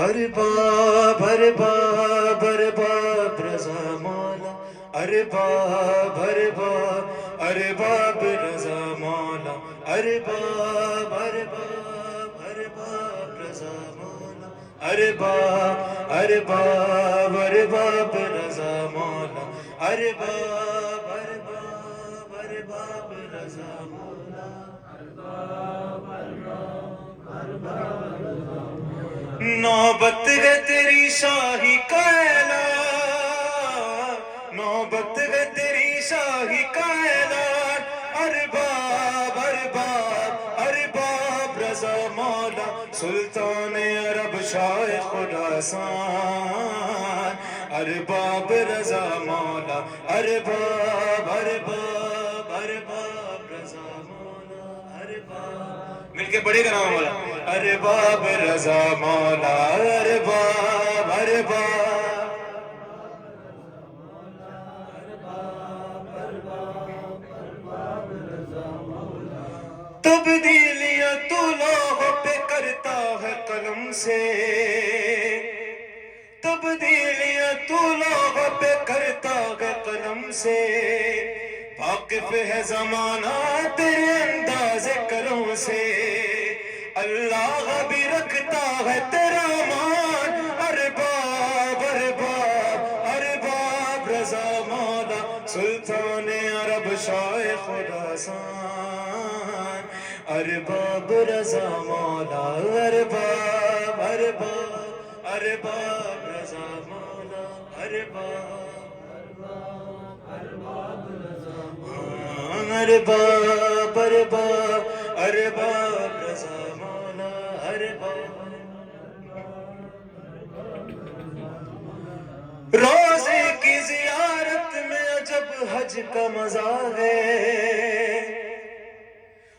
ارباب ارباب ارباب رضا مولا، ارباب ارباب ارباب رضا مولا، ارباب ارباب ارباب رضا مولا، ارباب ارباب ارباب رضا مولا، ارباب ارباب ارباب رضا مولا، ارباب ارباب ارباب رضا مولا۔ نوبت ہے تیری شاہی کا اعلان، نوبت ہے تیری شاہی کا اعلان، ارباب ارباب ارباب رضا مولا، سلطان عرب شاہ خراسان، ارباب رضا مولا، ارباب ارباب ارباب رضا مولا، ارباب مل کے بڑے کا نام مولا، ارباب رضا مولا، ارباب ارباب تبدیلیاں تو لوحوں پہ کرتا ہے قلم سے، تبدیلیاں تو لوحوں پہ کرتا ہے قلم سے، واقف ہے زمانہ تیرے انداز کرم سے، اللہ بھی رکھتا ہے تیرا مان، ارباب ارباب ارباب رضا مولا، سلطان عرب شاہ خراسان، ارباب رضا مولا، ارباب ارباب ارباب رضا مولا، ارباب ارباب رضا مولا، ارباب ارباب ارباب رضا مولا، ارباب روزے کی زیارت میں عجب حج کا مزہ ہے،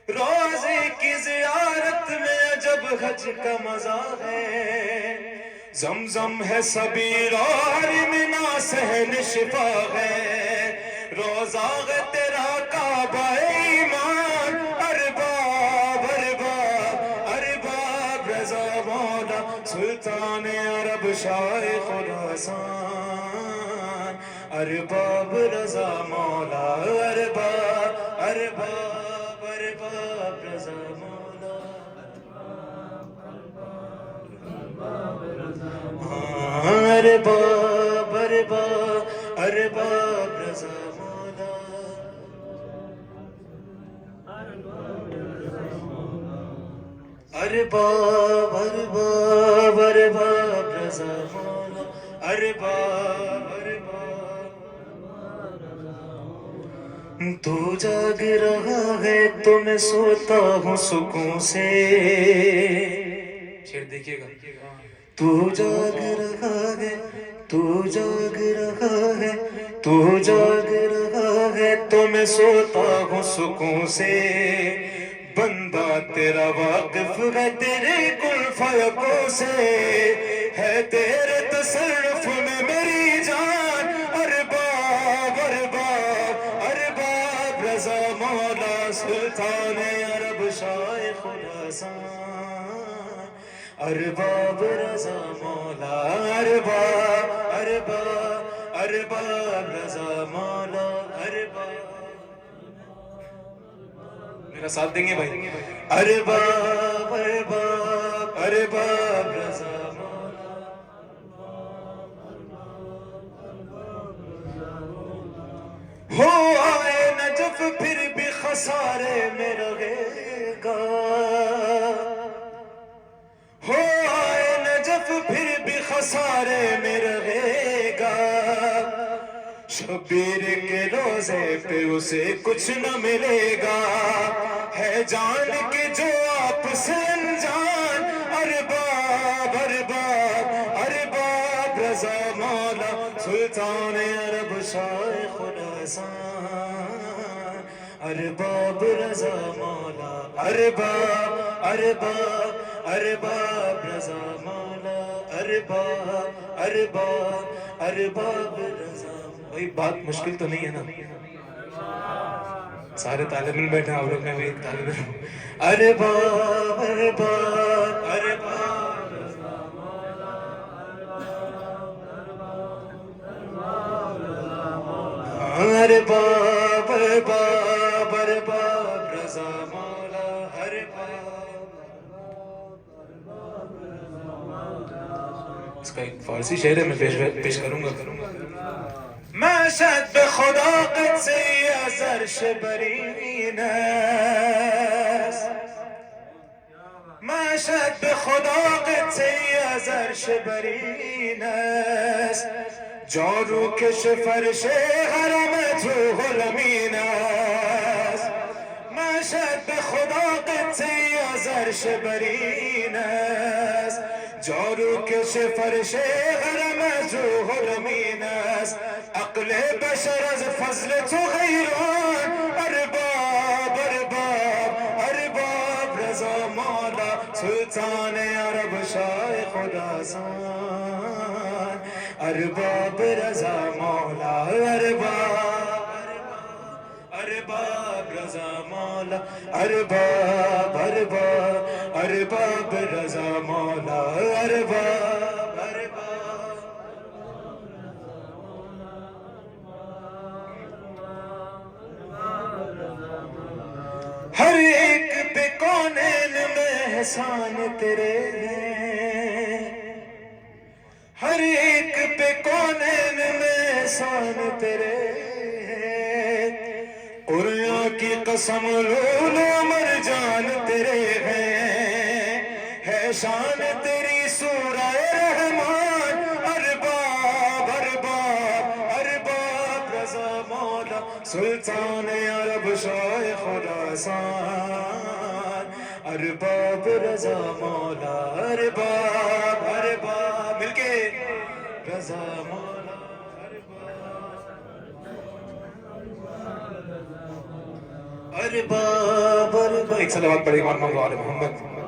روزے کی زیارت میں عجب حج کا مزہ ہے، زمزم ہے سبیل اور منا صحن شفا ہے، روزہ ہے تیرا کعبہ ایمان، ارباب ارباب ارباب رضا مولا، سلطان عرب شاہ خراسان، ارباب رضا مولا، ارباب ارباب ارباب رضا مولا، ارباب ارباب ارباب رضا مولا، ارباب ارباب ارباب رضا مولا، ارباب ارباب تو جاگ رہا ہے تو میں سوتا ہوں سکون سے، شعر دیکھیے گا، تو جاگ رہا ہے تو جاگ رہا ہے تو جاگ رہا ہے تو میں سوتا ہوں سکون سے، بندہ تیرا واقف ہے تیرے کن فیکوں سے، ہے تیرے تصرف میں میری جان، ارباب ارباب ارباب رضا مولا، سلطان عرب شاہ خراسان، ارباب رضا مولا، ارباب ارباب ارباب رضا مولا، ارباب میرا ساتھ دیں گے بھائی، ارباب ارباب ارباب رضا مولا، ہو آئے نجف پھر بھی خسارے میں رہے گا، ہو آئے نجف پھر بھی خسارے میں رہے گا، شبیر کے روزے پہ اسے کچھ نہ ملے گا، ہے جان کے جو آپ سے انجان، ارباب ارباب ارباب رضا مولا، سلطان عرب شاہ خراسان، ارباب رضا مولا، ارباب ارباب ارباب رضا مولا، ارباب ارباب ارباب رضا۔ بھائی بات مشکل تو نہیں ہے نا، سارے طالب علم بیٹھے ہیں، آپ لوگ میں بھی ایک طالب علم ہوں، ارباب ارباب ارباب ارباب ارباب ارباب رضا مولا ارباب. اس کا ایک فارسی شعر ہے، میں پیش کروں گا. مشهد به خدا قدسی از عرش برین است، مشهد به خدا قدسی از عرش برین است، جارو کش فرش حرمت روح الامین است. مشهد به خدا قدسی از عرش برین است، جارو کش فرش حرمت روح الامین است. عقل بشر از فضل تو حیران، ارباب ارباب ارباب رضا مولا سلطان عرب شاه خراسان. ارباب رضا مولا ارباب ارباب رضا مولا ارباب ارباب ارباب رضا مولا ارباب ارباب. ہر ایک پہ کونین میں احسان تیرے ہیں، ہر ایک پہ کونین میں احسان تیرے ہیں. قریوں کی قسم لولو مرجان تیرے ہیں، ہے شان تیری سورہ رحمان. ارباب ارباب ارباب رضا مولا سلطان عرب شاہ خراسان. ارباب رضا مولا ارباب ارباب مل کے رضا مولا ارباب ارباب. ایک صلوات پڑھیں امام محمد.